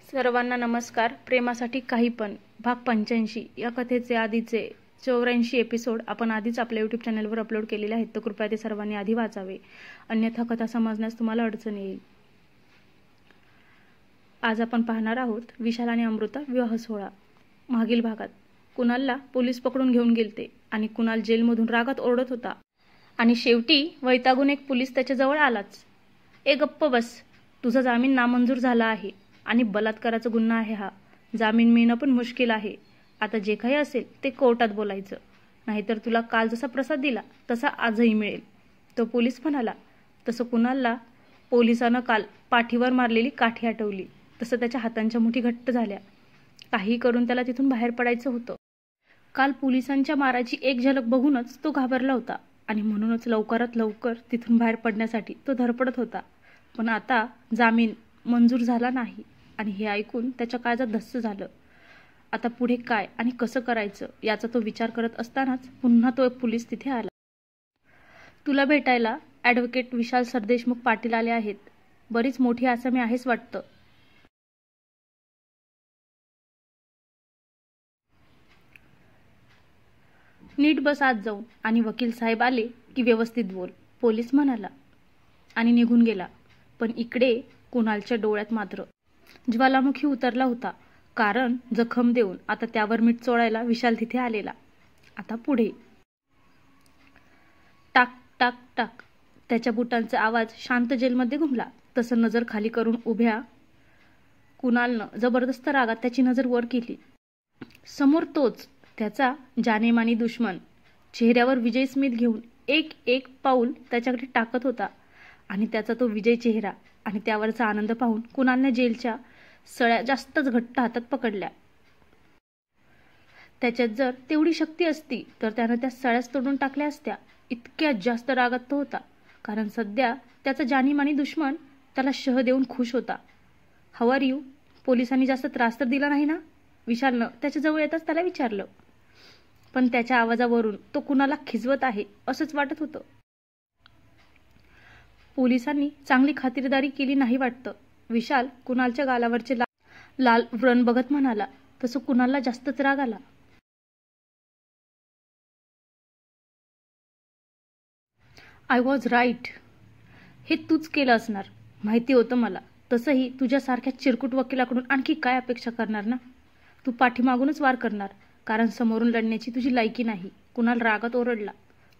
सर्वांना नमस्कार. प्रेमासाठी काही पण भाग 85 या कथेचे आधीचे 84 एपिसोड आपण आधीच आपल्या यूट्यूब चॅनलवर अपलोड केलेले आहेत, तर कृपया ते सर्वांनी आधी वाचावे, अन्यथा कथा समजण्यास तुम्हाला अडचण येईल. आज आपण पाहणार आहोत विशाल आणि अमृता विवाह सोहळा. मागील भागात कुणालला पोलीस पकडून घेऊन गेलते आणि कुणाल जेलमधून रागात ओरडत होता आणि शेवटी वैतागून एक पोलीस त्याच्याजवळ आलाच. ए गप्प बस, तुझा जामीन नामंजूर झाला आहे आणि बलात्काराचा गुन्हा आहे हा. जामीन मिळणं पण मुश्किल आहे. आता जे काही असेल ते कोर्टात बोलायचं, नाहीतर तुला काल जसा प्रसाद दिला तसा आजही मिळेल. तो पोलीस म्हणाला. तसं कुणालला पोलिसानं काल पाठीवर मारलेली काठी आठवली. तसं त्याच्या हातांच्या मुठी घट्ट झाल्या. काही करून त्याला तिथून बाहेर पडायचं होतं. काल पोलिसांच्या माराची एक झलक बघूनच तो घाबरला होता आणि म्हणूनच लवकरात लवकर तिथून बाहेर पडण्यासाठी तो धडपडत होता. पण आता जामीन मंजूर झाला नाही आणि हे ऐकून त्याच्या काळजात धस्स झालं. आता पुढे काय आणि कसं करायचं याचा तो विचार करत असतानाच पुन्हा तो पोलीस तिथे आला. तुला भेटायला ॲडव्होकेट विशाल सरदेशमुख पाटील आले आहेत. बरीच मोठी आसामी आहेस वाटतं. नीट बस आत जाऊन आणि वकील साहेब आले की व्यवस्थित बोल, पोलीस म्हणाला आणि निघून गेला. पण इकडे कुणालच्या डोळ्यात मात्र ज्वालामुखी उतरला होता, कारण जखम देऊन आता त्यावर मीठ चोळायला विशाल तिथे आलेला. आता पुढे टाक टाक टाक त्याच्या बुटांचा आवाज शांत जेलमध्ये घुमला. तसं नजर खाली करून उभ्या कुणालनं जबरदस्त रागात त्याची नजर वर केली. समोर तोच त्याचा जानेमानी दुश्मन चेहऱ्यावर विजय स्मित घेऊन एक एक पाऊल त्याच्याकडे टाकत होता आणि त्याचा तो विजय चेहरा आणि त्यावरचा आनंद पाहून कुणालने जेलच्या सळ्या जास्तच घट्ट हातात पकडल्या. त्याच्यात जर तेवढी शक्ती असती तर त्यानं त्या सळ्याच तोडून टाकल्या असत्या. इतक्या जास्त रागात तो होता, कारण सध्या त्याचा जानीमानी दुश्मन त्याला शह देऊन खुश होता. How are you? पोलिसांनी जास्त त्रास तर दिला नाही ना? विशालनं त्याच्या जवळ येताच त्याला विचारलं. पण त्याच्या आवाजावरून तो कुणाला खिजवत आहे असंच वाटत होतं. पोलिसांनी चांगली खातिरदारी केली नाही वाटतं, विशाल कुणालच्या गालावरचे लाल व्रण बघत म्हणाला. तसं कुणालला जास्तच राग आला. I was right. हे तूच केलं असणार, माहिती होतं मला. तसंही तुझ्यासारख्या चिरकुट वकिलाकडून आणखी काय अपेक्षा करणार ना? तू पाठीमागूनच वार करणार, कारण समोरून लढण्याची तुझी लायकी नाही. कुणाल रागात ओरडला.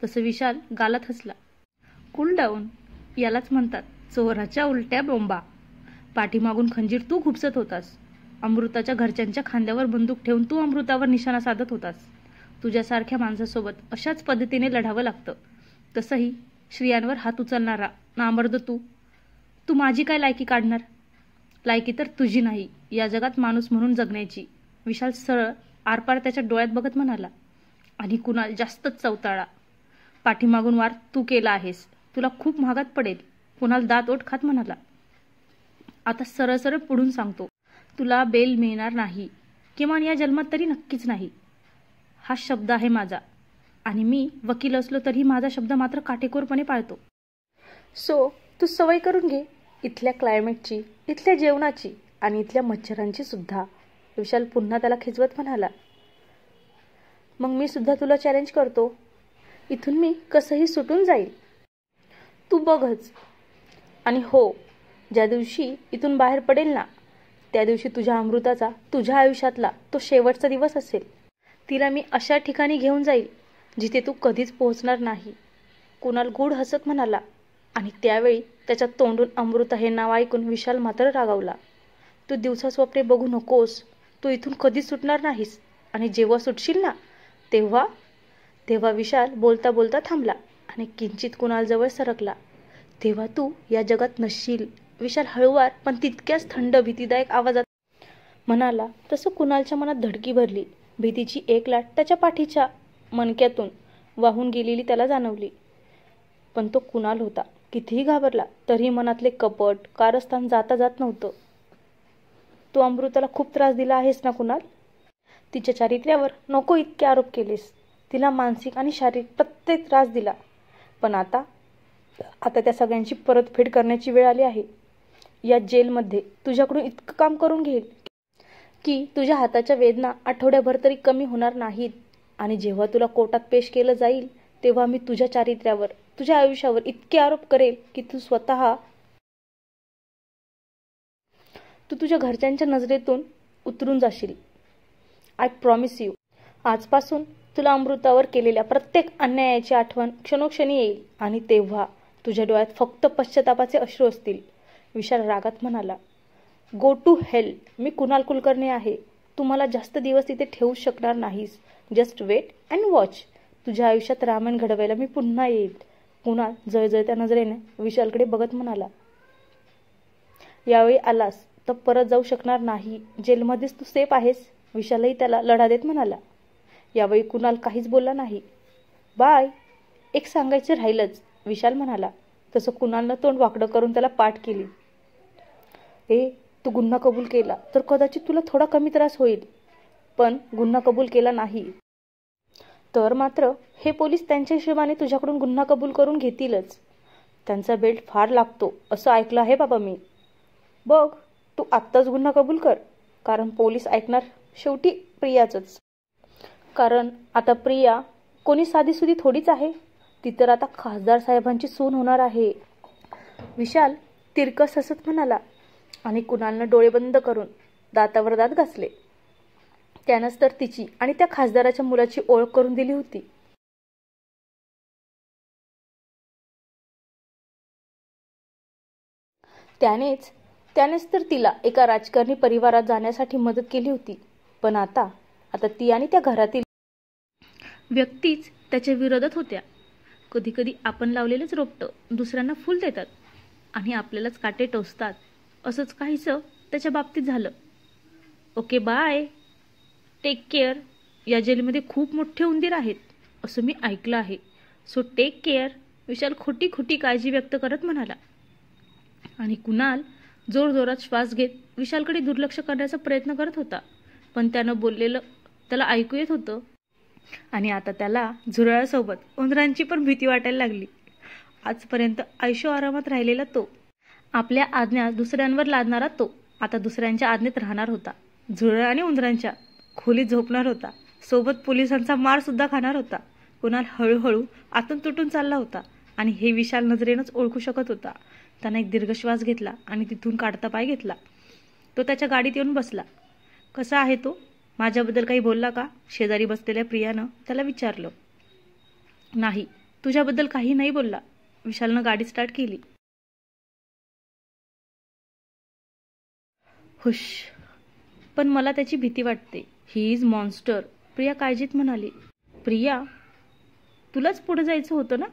तसं विशाल गालात हसला. कूल डाऊन, यालाच म्हणतात चोराच्या उलट्या बोंबा. पाठीमागून खंजीर तू खुपसत होतास. अमृताच्या घरच्यांच्या खांद्यावर बंदूक ठेवून तू अमृतावर निशाणा साधत होतास. तुझ्यासारख्या माणसासोबत अशाच पद्धतीने लढावं लागतं. तसंही स्त्रियांवर हात उचलणारा नामर्द तू माझी काय लायकी काढणार? लायकी तर तुझी नाही या जगात माणूस म्हणून जगण्याची. विशाल सरळ आरपार त्याच्या डोळ्यात बघत म्हणाला. आणि कुणाल जास्तच चवताळा. पाठीमागून वार तू केला आहेस, तुला खूप महागात पडेल. कुणाल दात ओठ खात म्हणाला. आता सरळ सरळ पुढून सांगतो, तुला बेल मिळणार नाही, किमान या जन्मात तरी नक्कीच नाही. हा शब्द आहे माझा आणि मी वकील असलो तरी माझा शब्द मात्र काटेकोरपणे पाळतो. सो तू सवय करून घे इथल्या क्लायमेटची, इथल्या जेवणाची आणि इथल्या मच्छरांची सुद्धा. विशाल पुन्हा त्याला खिजवत म्हणाला. मग मी सुद्धा तुला चॅलेंज करतो. इथून मी कसंही सुटून जाईल, तू बघच. आणि हो, ज्या दिवशी इथून बाहेर पडेल ना, त्या दिवशी तुझ्या अमृताचा तुझ्या आयुष्यातला तो शेवटचा दिवस असेल. तिला मी अशा ठिकाणी घेऊन जाईल जिथे तू कधीच पोहोचणार नाही. कुणाल गूढ हसत म्हणाला. आणि त्यावेळी त्याच्या तोंडून अमृता हे नाव ऐकून विशाल मात्र रागावला. तू दिवसा स्वप्ने बघू नकोस. तू इथून कधीच सुटणार नाहीस. आणि जेव्हा सुटशील ना, तेव्हा विशाल बोलता बोलता थांबला आणि किंचित कुणालजवळ सरकला. तेव्हा तू या जगात नसशील, विशाल हळूवार पण तितक्याच थंड भीतीदायक आवाजात म्हणाला. तसं कुणालच्या मनात धडकी भरली. भीतीची एक लाट त्याच्या पाठीच्या मणक्यातून वाहून गेलेली त्याला जाणवली. पण तो कुणाल होता. कितीही घाबरला तरीही मनातले कपट कारस्थान जाता जात नव्हतं. तू अमृताला खूप त्रास दिला आहेस ना कुणाल? तिच्या चारित्र्यावर नको इतके आरोप केलेस. तिला मानसिक आणि शारीरिक प्रत्येक त्रास दिला. पण आता त्या सगळ्यांची परतफेड करण्याची वेळ आली आहे. या जेलमध्ये तुझ्याकडून इतकं काम करून घेईल की तुझ्या हाताच्या वेदना आठवड्याभर तरी कमी होणार नाहीत. आणि जेव्हा तुला कोर्टात पेश केलं जाईल तेव्हा मी तुझ्या चारित्र्यावर, तुझ्या आयुष्यावर इतके आरोप करेल की तू तुझ्या घरच्यांच्या नजरेतून उतरून जाशील. I promise you. आजपासून तुला अमृतावर केलेल्या प्रत्येक अन्यायाची आठवण क्षणोक्षणी येईल आणि तेव्हा तुझ्या डोळ्यात फक्त पश्चातापाचे अश्रू असतील. विशाल रागात म्हणाला. Go to hell. मी कुणाल कुलकर्णी आहे. तू मला जास्त दिवस इथे ठेवू शकणार नाहीस. Just wait and watch. तुझ्या आयुष्यात रामायण घडवायला मी पुन्हा येईल. कुणाल जळजळत्या नजरेने विशालकडे बघत म्हणाला. यावेळी आलास तर परत जाऊ शकणार नाही. जेलमध्येच तू सेफ आहेस. विशालही त्याला लढा देत म्हणाला. यावेळी कुणाल काहीच बोलला नाही. बाय. एक सांगायचं राहिलंच, विशाल म्हणाला. तसं कुणालनं तोंड वाकडं करून त्याला पाठ केली. तू गुन्हा कबूल केला तर कदाचित तुला थोडा कमी त्रास होईल, पण गुन्हा कबूल केला नाही तर मात्र हे पोलीस त्यांच्या हिशोबाने तुझ्याकडून गुन्हा कबूल करून घेतीलच. त्यांचा बेल्ट फार लागतो असं ऐकलं आहे बाबा मी. बघ, तू आत्ताच गुन्हा कबूल कर, कारण पोलीस ऐकणार शेवटी प्रियाचंच. कारण आता प्रिया कोणी साधीसुधी थोडीच आहे. ती तर आता खासदार साहेबांची सून होणार आहे. विशाल तिरकस हसत म्हणाला आणि कुणालनं डोळे बंद करून दातावर दात घासले. त्यानंच तर तिची आणि त्या खासदाराच्या मुलाची ओळख करून दिली होती. त्यानेच तर तिला एका राजकारणी परिवारात जाण्यासाठी मदत केली होती. पण आता ती आणि त्या घरातील व्यक्तीच त्याच्या विरोधात होत्या. कधी कधी आपण लावलेलंच रोपटं दुसऱ्यांना फुल देतात आणि आपल्यालाच काटे टोचतात. असंच काहीसं त्याच्या बाबतीत झालं. Okay bye. Take care. या जेलमध्ये खूप मोठे उंदीर आहेत असं मी ऐकलं आहे. So take care. विशाल खोटी खोटी काळजी व्यक्त करत म्हणाला. आणि कुणाल जोरजोरात श्वास घेत विशालकडे दुर्लक्ष करण्याचा प्रयत्न करत होता. पण त्यानं बोललेलं त्याला ऐकू येत होतं. आणि आता त्याला झुरळासोबत उंदरांची पण भीती वाटायला लागली. आजपर्यंत आयुष्य आरामात राहिलेला तो, आपल्या आज्ञा दुसऱ्यांवर लादणारा तो, आता दुसऱ्यांच्या आज्ञेत राहणार होता. झुरळ आणि उंदरांच्या खोलीत झोपणार होता. सोबत पोलिसांचा मार सुद्धा खाणार होता. कुणाल हळूहळू आतून तुटून चालला होता आणि हे विशाल नजरेनंच ओळखू शकत होता. त्याने एक दीर्घ श्वास घेतला आणि तिथून काढता पाय घेतला. तो त्याच्या गाडीत येऊन बसला. कसा आहे तो? माझ्याबद्दल काही बोलला का? शेजारी बसलेल्या प्रियानं त्याला विचारलं. नाही, तुझ्याबद्दल काही नाही बोलला. विशालनं गाडी स्टार्ट केली. हुश. पण मला त्याची भीती वाटते. He is monster. प्रिया काळजीत म्हणाली. प्रिया, तुलाच पुढे जायचं होतं ना.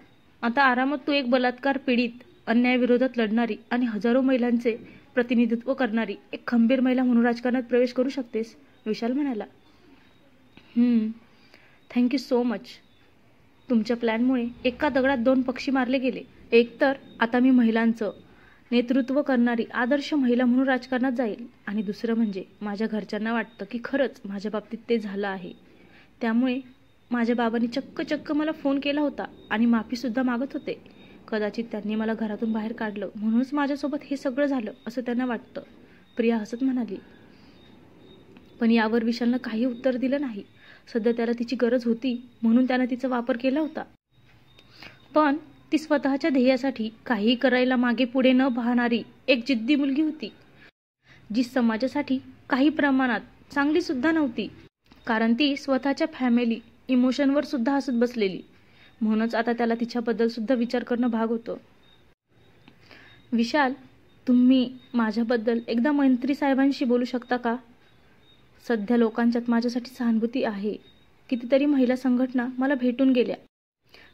आता आरामात तू एक बलात्कार पीडित, अन्यायाविरोधात लढणारी आणि हजारो महिलांचे प्रतिनिधित्व करणारी एक खंबीर महिला म्हणून राजकारणात प्रवेश करू शकतेस, विशाल म्हणाला. Thank you so much. तुमच्या प्लॅनमुळे एका दगडात दोन पक्षी मारले गेले. एक तर आता मी महिलांचं नेतृत्व करणारी आदर्श महिला म्हणून राजकारणात जाईल आणि दुसरं म्हणजे माझ्या घरच्यांना वाटतं की खरंच माझ्या बाबतीत ते झालं आहे. त्यामुळे माझ्या बाबांनी चक्क मला फोन केला होता आणि माफीसुद्धा मागत होते. कदाचित त्यांनी मला घरातून बाहेर काढलं म्हणूनच माझ्यासोबत हे सगळं झालं असं त्यांना वाटतं, प्रिया हसत म्हणाली. पण यावर विशालनं काही उत्तर दिलं नाही. सध्या त्याला तिची गरज होती म्हणून त्यानं तिचा वापर केला होता. पण ती स्वतःच्या ध्येयासाठी काही करायला मागे पुढे न पाहणारी एक जिद्दी मुलगी होती, जी समाजासाठी काही प्रमाणात चांगली सुद्धा नव्हती, कारण ती स्वतःच्या फॅमिली इमोशनवर सुद्धा हसत बसलेली. म्हणूनच आता त्याला तिच्याबद्दल सुद्धा विचार करणं भाग होतं. विशाल, तुम्ही माझ्याबद्दल एकदा मंत्री साहेबांशी बोलू शकता का? सध्या लोकांच्यात माझ्यासाठी सहानुभूती आहे. कितीतरी महिला संघटना मला भेटून गेल्या.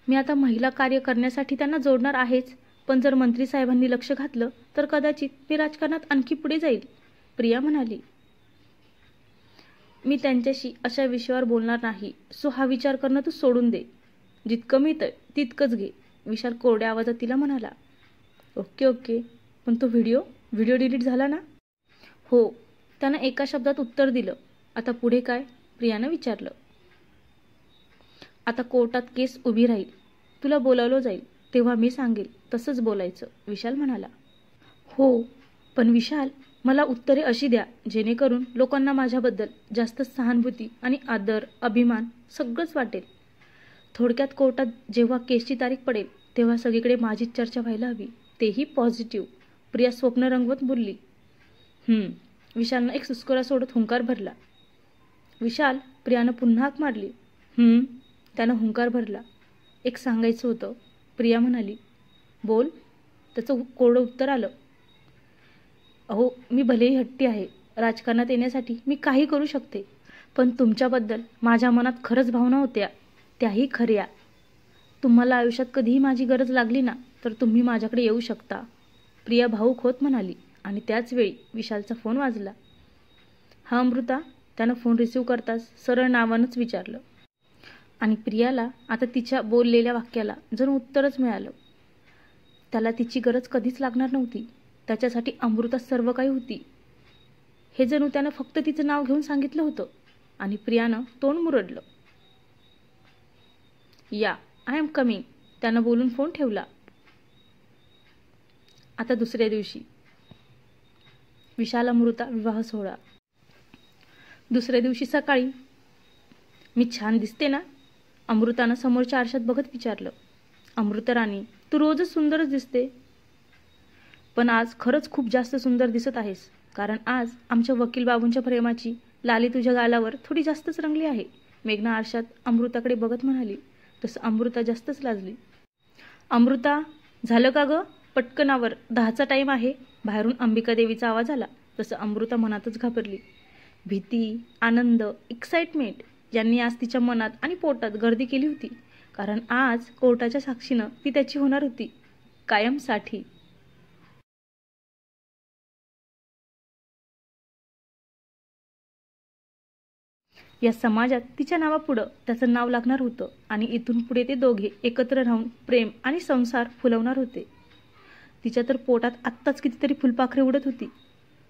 मी आता महिला कार्य करण्यासाठी त्यांना जोडणार आहेच, पण जर मंत्री साहेबांनी लक्ष घातलं तर कदाचित मी राजकारणात आणखी पुढे जाईल, प्रिया म्हणाली. मी त्यांच्याशी अशा विषयावर बोलणार नाही, सो हा विचार करणं तू सोडून दे. जितकं मिळतंय तितकंच घे, विशाल कोरड्या आवाजात तिला म्हणाला. ओके, पण तो व्हिडिओ डिलीट झाला ना? हो, त्यानं एका शब्दात उत्तर दिलं. आता पुढे काय? प्रियानं विचारलं. आता कोर्टात केस उभी राहील. तुला बोलावलं जाईल तेव्हा मी सांगेल तसंच बोलायचं, विशाल म्हणाला. हो, पण विशाल, मला उत्तरे अशी द्या जेणेकरून लोकांना माझ्याबद्दल जास्त सहानुभूती आणि आदर, अभिमान सगळंच वाटेल. थोडक्यात कोर्टात जेव्हा केसची तारीख पडेल तेव्हा सगळीकडे माझीच चर्चा व्हायला हवी, तेही पॉझिटिव्ह. प्रिया स्वप्न रंगवत बोलली. विशालनं एक सुस्कोरा सोडत हुंकार भरला. विशाल, प्रियानं पुन्हा हाक मारली. त्यानं हुंकार भरला. एक सांगायचं होतं, प्रिया म्हणाली. बोल, त्याचं कोरडं उत्तर आलं. अहो, मी भलेही हट्टी आहे, राजकारणात येण्यासाठी मी काही करू शकते, पण तुमच्याबद्दल माझ्या मनात खरंच भावना होत्या, त्याही खऱ्या. तुम्हाला आयुष्यात कधीही माझी गरज लागली ना तर तुम्ही माझ्याकडे येऊ शकता, प्रिया भाऊक होत म्हणाली. आणि त्याच वेळी विशालचा फोन वाजला. हा अमृता, त्यानं फोन रिसीव्ह करताच सरळ नावानंच विचारलं. आणि प्रियाला आता तिच्या बोललेल्या वाक्याला जणू उत्तरच मिळालं. त्याला तिची गरज कधीच लागणार नव्हती, त्याच्यासाठी अमृता सर्व काही होती. हे जणू त्यानं फक्त तिचं नाव घेऊन सांगितलं होतं. आणि प्रियानं तोंड मुरडलं. या, आय एम कमिंग, त्यानं बोलून फोन ठेवला. आता दुसऱ्या दिवशी विशाल अमृता विवाह सोहळा. दुसऱ्या दिवशी सकाळी. मी छान दिसते ना, अमृतानं समोरच्या आरशात बघत विचारलं. अमृता राणी, तू रोजच सुंदरच दिसते, पण आज खरंच खूप जास्त सुंदर दिसत आहेस, कारण आज आमच्या वकील बाबूंच्या प्रेमाची लाली तुझ्या गालावर थोडी जास्तच रंगली आहे, मेघना आरशात अमृताकडे बघत म्हणाली. तसं अमृता जास्तच लाजली. अमृता, झालं का गं? पटकनावर, 10चा टाईम आहे, बाहेरून अंबिका देवीचा आवाज आला. तसं अमृता मनातच घाबरली. भीती, आनंद, एक्साइटमेंट यांनी आज तिच्या मनात आणि पोटात गर्दी केली होती, कारण आज कोर्टाच्या साक्षीनं ती त्याची होणार होती, कायमसाठी. या समाजात तिच्या नावापुढं त्याचं नाव लागणार होतं आणि इथून पुढे ते दोघे एकत्र राहून प्रेम आणि संसार फुलवणार होते. तिच्या तर पोटात आत्ताच कितीतरी फुलपाखरे उडत होती.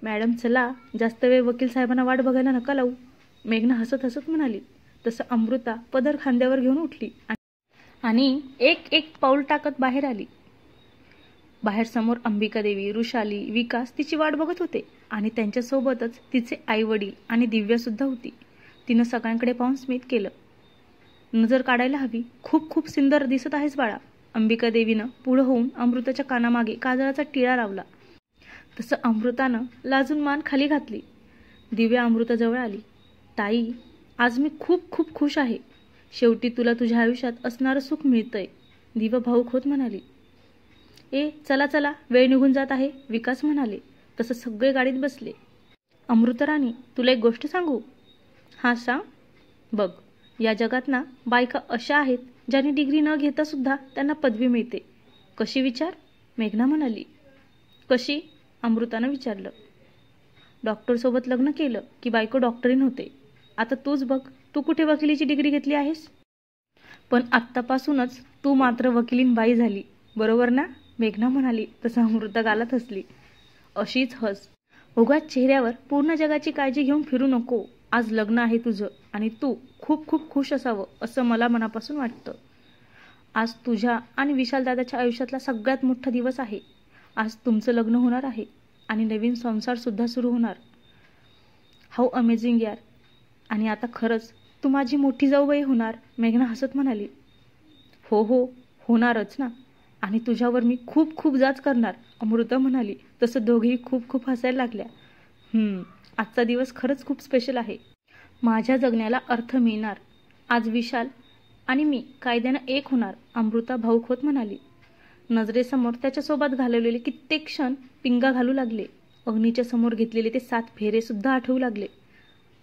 मॅडम, चला, जास्त वेळ वकील साहेबांना वाट बघायला नका लावू, मेघना हसत हसत म्हणाली. तसं अमृता पदर खांद्यावर घेऊन उठली आणि एक एक पाऊल टाकत बाहेर आली. बाहेर समोर अंबिका देवी, ऋषाली, विकास तिची वाट बघत होते आणि त्यांच्यासोबतच तिचे आई वडील आणि दिव्या सुद्धा होती. तिनं सगळ्यांकडे पाहून स्मित केलं. नजर काढायला हवी, खूप खूप सुंदर दिसत आहेस बाळा, अंबिका देवीनं पुढं होऊन अमृताच्या कानामागे काजळाचा टिळा लावला. तसं अमृतानं लाजून मान खाली घातली. दिव्या अमृताजवळ आली. ताई, आज मी खूप खूप खुश आहे, शेवटी तुला तुझ्या आयुष्यात असणारं सुख मिळतंय, दिव्या भाऊक होत म्हणाली. चला चला, वेळ निघून जात आहे, विकास म्हणाले. तसं सगळे गाडीत बसले. अमृता राणी, तुला एक गोष्ट सांगू? हा, सांग. बघ, या जगात ना बायका अशा आहेत ज्यांनी डिग्री न घेता सुद्धा त्यांना पदवी मिळते. कशी विचार? मेघना म्हणाली. कशी? अमृतानं विचारलं. डॉक्टरसोबत लग्न केलं की बायको डॉक्टरीन होते. आता तूच बघ, तू कुठे वकिलीची डिग्री घेतली आहेस, पण आत्तापासूनच तू मात्र वकिलीन बाई झाली, बरोबर ना? मेघना म्हणाली. तसं अमृता गालात हसली. अशीच हस, उगाच चेहऱ्यावर पूर्ण जगाची काळजी घेऊन फिरू नको. आज लग्न आहे तुझं आणि तू खूप खूप खुश असावं असं मला मनापासून वाटतं. आज तुझ्या आणि विशाल दादाच्या आयुष्यातला सगळ्यात मोठा दिवस आहे. आज तुमचं लग्न होणार आहे आणि नवीन संसार सुद्धा सुरू होणार. हाऊ अमेझिंग यार. आणि आता खरंच तू माझी मोठी जाऊबाई होणार, मेघना हसत म्हणाली. हो हो, होणारच ना, आणि तुझ्यावर मी खूप खूप जाच करणार, अमृता म्हणाली. तसं दोघेही खूप खूप हसायला लागल्या. आजचा दिवस खरंच खूप स्पेशल आहे. माझ्या जगण्याला अर्थ मिळणार. आज विशाल आणि मी कायद्यानं एक होणार, अमृता भाऊक होत म्हणाली. नजरेसमोर त्याच्यासोबत घालवलेले कित्येक क्षण पिंगा घालू लागले. अग्नीच्या समोर घेतलेले ते 7 फेरे सुद्धा आठवू लागले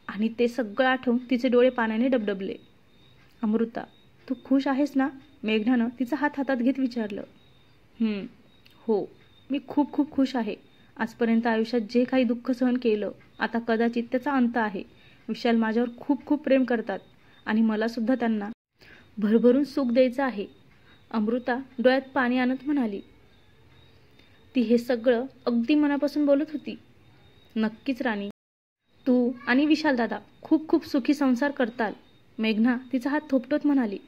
आणि ते सगळं आठवून तिचे डोळे पाण्याने डबडबले. अमृता, तू खुश आहेस ना? मेघनानं तिचा हात हातात घेत विचारलं. हो, मी खूप खूप खुश आहे. आजपर्यंत आयुष्यात जे काही दुःख सहन केलं, आता कदाचित त्याचा अंत आहे. विशाल माझ्यावर खूप खूप प्रेम करतात आणि मला सुद्धा त्यांना भरभरून सुख द्यायचं आहे, अमृता डोळ्यात पाणी आणत म्हणाली. ती हे सगळं अगदी मनापासून बोलत होती. नक्कीच राणी, तू आणि विशाल दादा खूप खूप सुखी संसार करताल, मेघना तिचा हात थोपटत म्हणाली.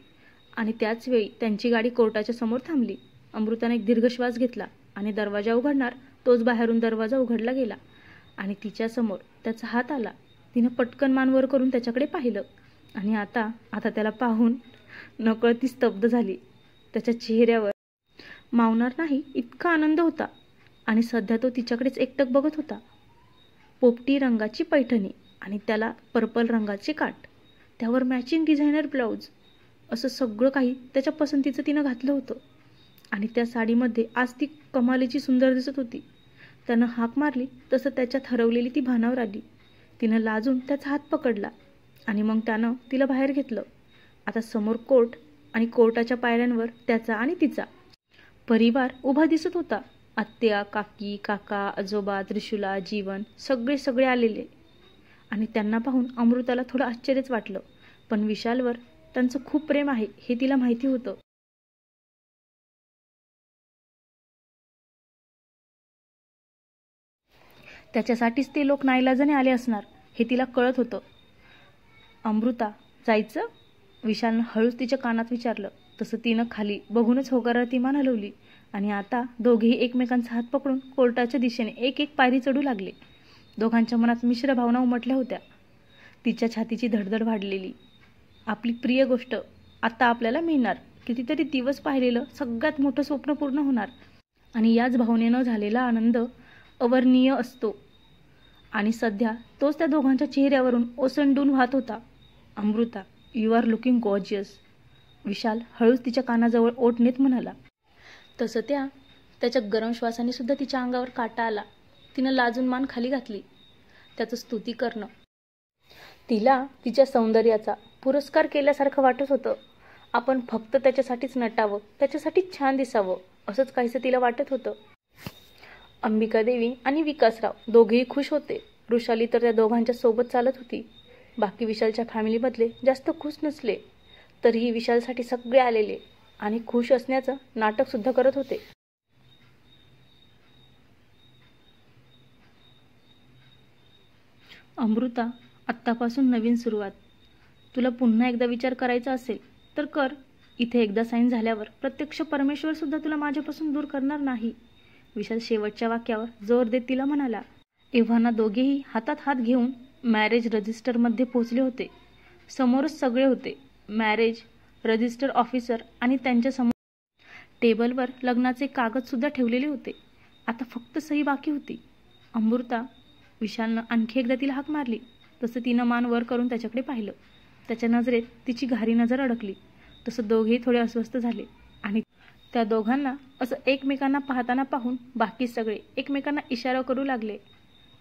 आणि त्याच वेळी त्यांची गाडी कोर्टाच्या समोर थांबली. अमृताने एक दीर्घ श्वास घेतला आणि दरवाजा उघडणार तोच बाहेरून दरवाजा उघडला गेला आणि तिच्यासमोर त्याचा हात आला. तिनं पटकन मान वर करून त्याच्याकडे पाहिलं आणि आता त्याला पाहून नकळती स्तब्ध झाली. त्याच्या चेहऱ्यावर मावणार नाही इतका आनंद होता आणि सध्या तो तिच्याकडेच एकटक बघत होता. पोपटी रंगाची पैठणी आणि त्याला पर्पल रंगाचे काठ, त्यावर मॅचिंग डिझायनर ब्लाऊज, असं सगळं काही त्याच्या पसंतीचं तिनं घातलं होतं आणि त्या साडीमध्ये आज ती कमालीची सुंदर दिसत होती. त्यानं हाक मारली तसं त्याच्यात हरवलेली ती भानावर आली. तिनं लाजून त्याचा हात पकडला आणि मग त्यानं तिला बाहेर घेतलं. आता समोर कोर्ट आणि कोर्टाच्या पायऱ्यांवर त्याचा आणि तिचा परिवार उभा दिसत होता. आत्या, काकी, काका, आजोबा, त्रिशूला, जीवन सगळे आलेले आणि त्यांना पाहून अमृताला थोडं आश्चर्यच वाटलं. पण विशालवर त्यांचं खूप प्रेम आहे हे तिला माहिती होतं. त्याच्यासाठीच ते लोक नाईलाजाने आले असणार हे तिला कळत होतं. अमृता, जायचं? विशालनं हळूच तिच्या कानात विचारलं. तसं तिनं खाली बघूनच होकारार्थी मान हलवली आणि आता दोघेही एकमेकांचा हात पकडून कोर्टाच्या दिशेने एक एक पायरी चढू लागले. दोघांच्या मनात मिश्र भावना उमटल्या होत्या. तिच्या छातीची धडधड वाढलेली. आपली प्रिय गोष्ट आता आपल्याला मिळणार. कितीतरी दिवस पाहिलेलं सगळ्यात मोठं स्वप्न पूर्ण होणार आणि याच भावनेनं झालेला आनंद अवर्णनीय असतो आणि सध्या तोच त्या दोघांच्या चेहऱ्यावरून ओसंडून वाहत होता. Amruta, you are looking gorgeous, Vishal हळूच तिच्या कानाजवळ ओठ नेत म्हणाला. तसं त्याच्या गरम श्वासाने सुद्धा तिच्या अंगावर काटा आला. तिनं लाजून मान खाली घातली. त्याचं स्तुती करणं तिला तिच्या सौंदर्याचा पुरस्कार केल्यासारखं वाटत होतं. आपण फक्त त्याच्यासाठीच नटावं, त्याच्यासाठीच छान दिसावं असंच काहीसं तिला वाटत होतं. अंबिकादेवी आणि विकासराव दोघेही खुश होते. वृषाली तर त्या दोघांच्या सोबत चालत होती. बाकी विशालच्या फॅमिलीमधले जास्त खुश नसले तरीही विशालसाठी सगळे आलेले आणि खुश असण्याचं नाटक सुद्धा करत होते. अमृता, आत्तापासून नवीन सुरुवात. तुला पुन्हा एकदा विचार करायचा असेल तर कर. इथे एकदा साईन झाल्यावर प्रत्यक्ष परमेश्वर सुद्धा तुला माझ्यापासून दूर करणार नाही, विशाल शेवटच्या वाक्यावर जोर देत तिला म्हणाला. एव्हाना दोघेही हातात हात घेऊन मॅरेज रजिस्टरमध्ये पोहोचले होते. समोरच सगळे होते. मॅरेज रजिस्टर ऑफिसर आणि त्यांच्या समोर टेबलवर लग्नाचे कागद सुद्धा ठेवलेले होते. आता फक्त सही बाकी होती. अमृता, विशालनं आणखी एकदा तिला हाक मारली. तसं तिनं मान वर करून त्याच्याकडे पाहिलं. त्याच्या नजरेत तिची घारी नजर अडकली. तसं दोघेही थोडे अस्वस्थ झाले आणि त्या दोघांना असं एकमेकांना पाहताना पाहून बाकी सगळे एकमेकांना इशारा करू लागले.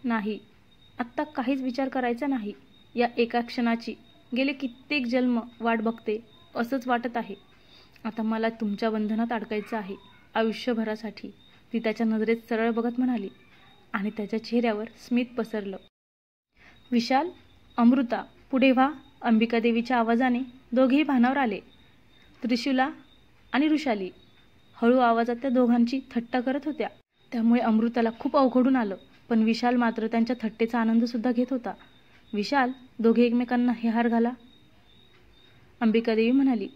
नाही, आत्ता काहीच विचार करायचा नाही. या एका क्षणाची गेले कित्येक जन्म वाट बघते असंच वाटत आहे. आता मला तुमच्या बंधनात अडकायचं आहे आयुष्यभरासाठी, ती त्याच्या नजरेत सरळ बघत म्हणाली आणि त्याच्या चेहऱ्यावर स्मित पसरलं. विशाल, अमृता, पुढे व्हा. अंबिकादेवीच्या आवाजाने दोघेही भानावर आले. त्रिशूला आणि वृषाली हळू आवाजात त्या दोघांची थट्टा करत होत्या. त्यामुळे अमृताला खूप अवघडून आलं. पण विशाल मात्र त्यांच्या थट्टेचा आनंद सुद्धा घेत होता. विशाल, दोघे एकमेकांना हे हार घाला, अंबिकादेवी म्हणाली.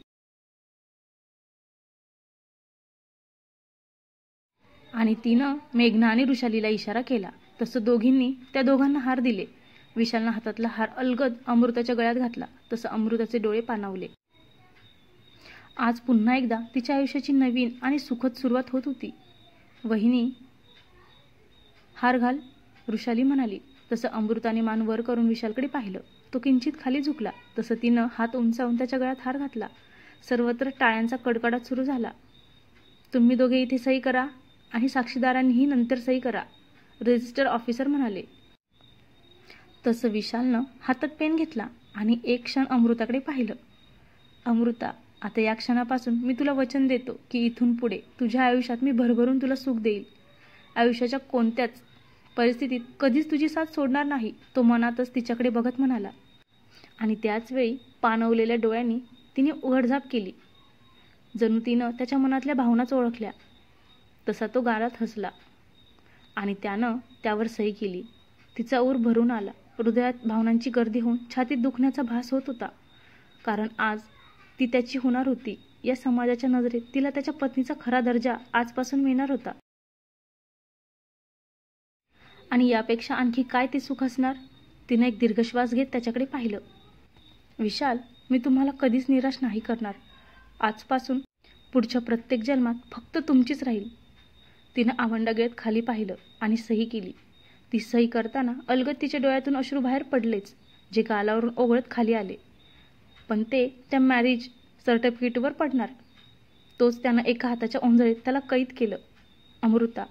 आणि तिनं मेघना आणि वृषालीला इशारा केला. तसं दोघींनी त्या दोघांना हार दिले. विशालनं हातातला हार अलगद अमृताच्या गळ्यात घातला. तसं अमृताचे डोळे पाणावले. आज पुन्हा एकदा तिच्या आयुष्याची नवीन आणि सुखद सुरुवात होत होती. वहिनी, हार घाल, वृषाली म्हणाली. तसं अमृताने मान वर करून विशालकडे पाहिलं. तो किंचित खाली झुकला. तसं तिनं हात उंचावून त्याच्या गळ्यात हार घातला. सर्वत्र टाळ्यांचा कडकडाट सुरू झाला. तुम्ही दोघे इथे सही करा आणि साक्षीदारांनीही नंतर सही करा, रजिस्टर ऑफिसर म्हणाले. तसं विशालनं हातात पेन घेतला आणि एक क्षण अमृताकडे पाहिलं. अमृता, आता या क्षणापासून मी तुला वचन देतो की इथून पुढे तुझ्या आयुष्यात मी भरभरून तुला सुख देईल. आयुष्याच्या कोणत्याच परिस्थितीत कधीच तुझी साथ सोडणार नाही, तो मनातच तिच्याकडे बघत म्हणाला. आणि त्याचवेळी पाणवलेल्या डोळ्यांनी तिने उघडझाप केली. जणू तिनं त्याच्या मनातल्या भावनाच ओळखल्या. तसा तो गालात हसला आणि त्यानं त्यावर सही केली. तिचा ऊर भरून आला. हृदयात भावनांची गर्दी होऊन छातीत दुखण्याचा भास होत होता. कारण आज ती त्याची होणार होती. या समाजाच्या नजरेत तिला त्याच्या पत्नीचा खरा दर्जा आजपासून मिळणार होता. आणि यापेक्षा आणखी काय ते सुख असणार? तिने एक दीर्घश्वास घेत त्याच्याकडे पाहिलं. विशाल, मी तुम्हाला कधीच निराश नाही करणार. आजपासून पुढच्या प्रत्येक जन्मात फक्त तुमचीच राहील. तिनं आवंडागिळत खाली पाहिलं आणि सही केली. ती सही करताना अलगद तिच्या डोळ्यातून अश्रू बाहेर पडलेच, जे गालावरून ओघळत खाली आले. पण ते त्या मॅरेज सर्टिफिकेटवर पडणार. तोच त्यानं एका हाताच्या ओंजळीत त्याला कैद केलं. अमृता,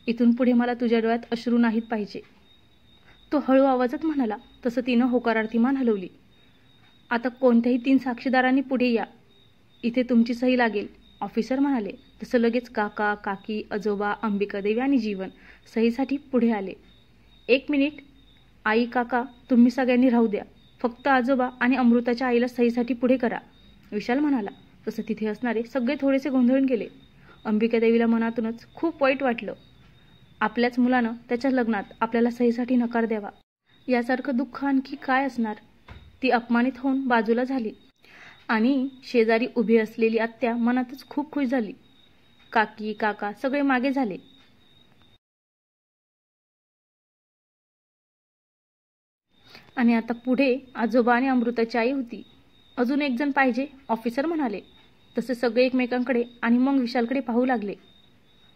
इथून पुढे मला तुझ्या डोळ्यात अश्रू नाहीत पाहिजे, तो हळू आवाजात म्हणाला. तसं तिनं होकारार्थी मान हलवली. आता कोणत्याही 3 साक्षीदारांनी पुढे या, इथे तुमची सही लागेल, ऑफिसर म्हणाले. तसं लगेच काका, काकी, आजोबा, अंबिकादेवी आणि जीवन सहीसाठी पुढे आले. 1 मिनिट, आई, काका, तुम्ही सगळ्यांनी राहू द्या, फक्त आजोबा आणि अमृताच्या आईला सहीसाठी पुढे करा, विशाल म्हणाला. तसं तिथे असणारे सगळे थोडेसे गोंधळून गेले. अंबिकादेवीला मनातूनच खूप वाईट वाटलं. आपल्याच मुलानं त्याच्या लग्नात आपल्याला सहीसाठी नकार द्यावा, यासारखं दुःख आणखी काय असणार? ती अपमानित होऊन बाजूला झाली आणि शेजारी उभी असलेली आत्या मनातच खूप खुश झाली. काकी, काका सगळे मागे झाले. आणि आता पुढे आजोबा आणि अमृताची आई होती. अजून 1 जण पाहिजे, ऑफिसर म्हणाले. तसे सगळे एकमेकांकडे आणि मग विशालकडे पाहू लागले.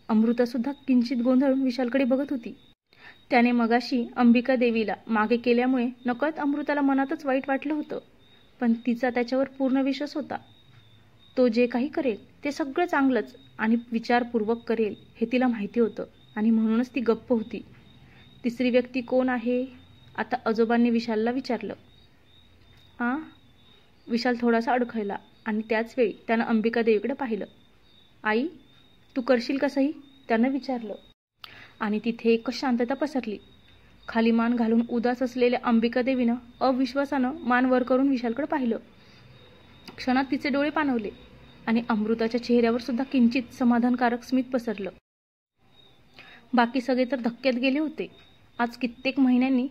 अमृता सुद्धा किंचित गोंधळून विशालकडे बघत होती. त्याने मगाशी अंबिका देवीला मागे केल्यामुळे नकळत अमृताला मनातच वाईट वाटलं होतं. पण तिचा त्याच्यावर पूर्ण विश्वास होता. तो जे काही करेल ते सगळं चांगलंच आणि विचारपूर्वक करेल हे तिला माहिती होतं आणि म्हणूनच ती गप्प होती. 3री व्यक्ती कोण आहे? आता आजोबांनी विशालला विचारलं. विशाल थोडासा अडखळला आणि त्याच वेळी त्यानं अंबिका देवीकडे पाहिलं. आई, तू करशील का सही? त्यानं विचारलं. आणि तिथे एकच शांतता पसरली. खाली मान घालून उदास असलेल्या अंबिका देवीनं अविश्वासानं मान वर करून विशालकडे पाहिलं. क्षणात तिचे डोळे पाणवले आणि अमृताच्या चेहऱ्यावर सुद्धा किंचित समाधानकारक स्मित पसरलं. बाकी सगळे तर धक्क्यात गेले होते. आज कित्येक महिन्यांनी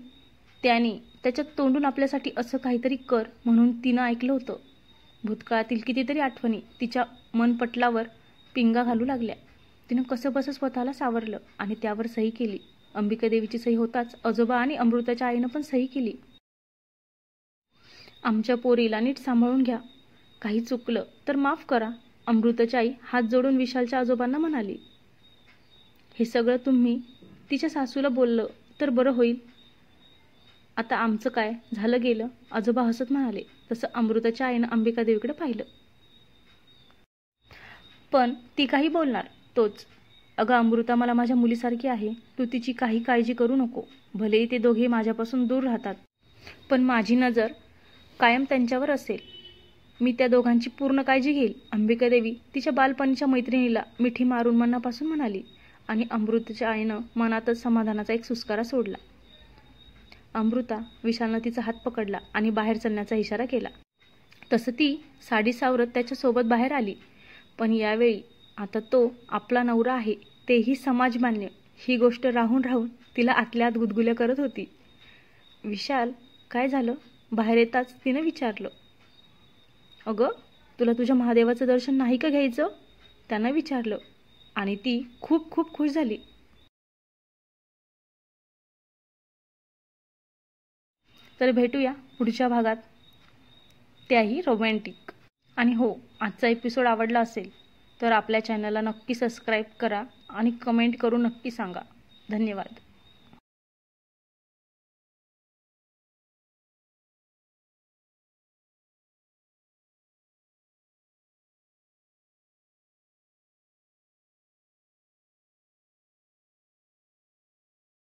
त्याने त्याच्या तोंडून आपल्यासाठी असं काहीतरी कर म्हणून तिनं ऐकलं होतं. भूतकाळातील कितीतरी आठवणी तिच्या मनपटलावर पिंगा घालू लागल्या. तिनं कसंबसं स्वतःला सावरलं आणि त्यावर सही केली. अंबिका देवीची सही होताच आजोबा आणि अमृताच्या आईनं पण सही केली. आमच्या पोरीला नीट सांभाळून घ्या, काही चुकलं तर माफ करा, अमृताची आई हात जोडून विशालच्या आजोबांना म्हणाली. हे सगळं तुम्ही तिच्या सासूला बोललं तर बरं होईल. आता आमचं काय झालं गेलं, आजोबा हसत म्हणाले. तसं अमृताच्या आईनं अंबिका देवीकडे पाहिलं. पण ती काही बोलणार. तोच, अगं अमृता मला माझ्या मुलीसारखी आहे, तू तिची काही काळजी करू नको. भलेही ते दोघे माझ्यापासून दूर राहतात, पण माझी नजर कायम त्यांच्यावर असेल. मी त्या दोघांची पूर्ण काळजी घेईल, अंबिका देवी तिच्या बालपणीच्या मैत्रिणीला मिठी मारून मनापासून म्हणाली. आणि अमृताच्या आईनं मनातच समाधानाचा एक सुस्कारा सोडला. अमृता, विशालनं तिचा हात पकडला आणि बाहेर चलण्याचा इशारा केला. तसं ती साडी सावरत त्याच्यासोबत बाहेर आली. पण यावेळी आता तो आपला नवरा आहे तेही समाजमान्य ही गोष्ट राहून राहून तिला आतल्या आत गुदगुल्या करत होती. विशाल, काय झालं? बाहेर येताच तिनं विचारलं. अगं, तुला तुझ्या महादेवाचं दर्शन नाही का घ्यायचं? त्यानं विचारलं आणि ती खूप खूप खुश झाली. तर भेटूया पुढच्या भागात, त्याही रोमॅन्टिक. आणि हो, आजचा एपिसोड आवडला असेल तर आपल्या चॅनलला नक्की सबस्क्राईब करा आणि कमेंट करून नक्की सांगा. धन्यवाद.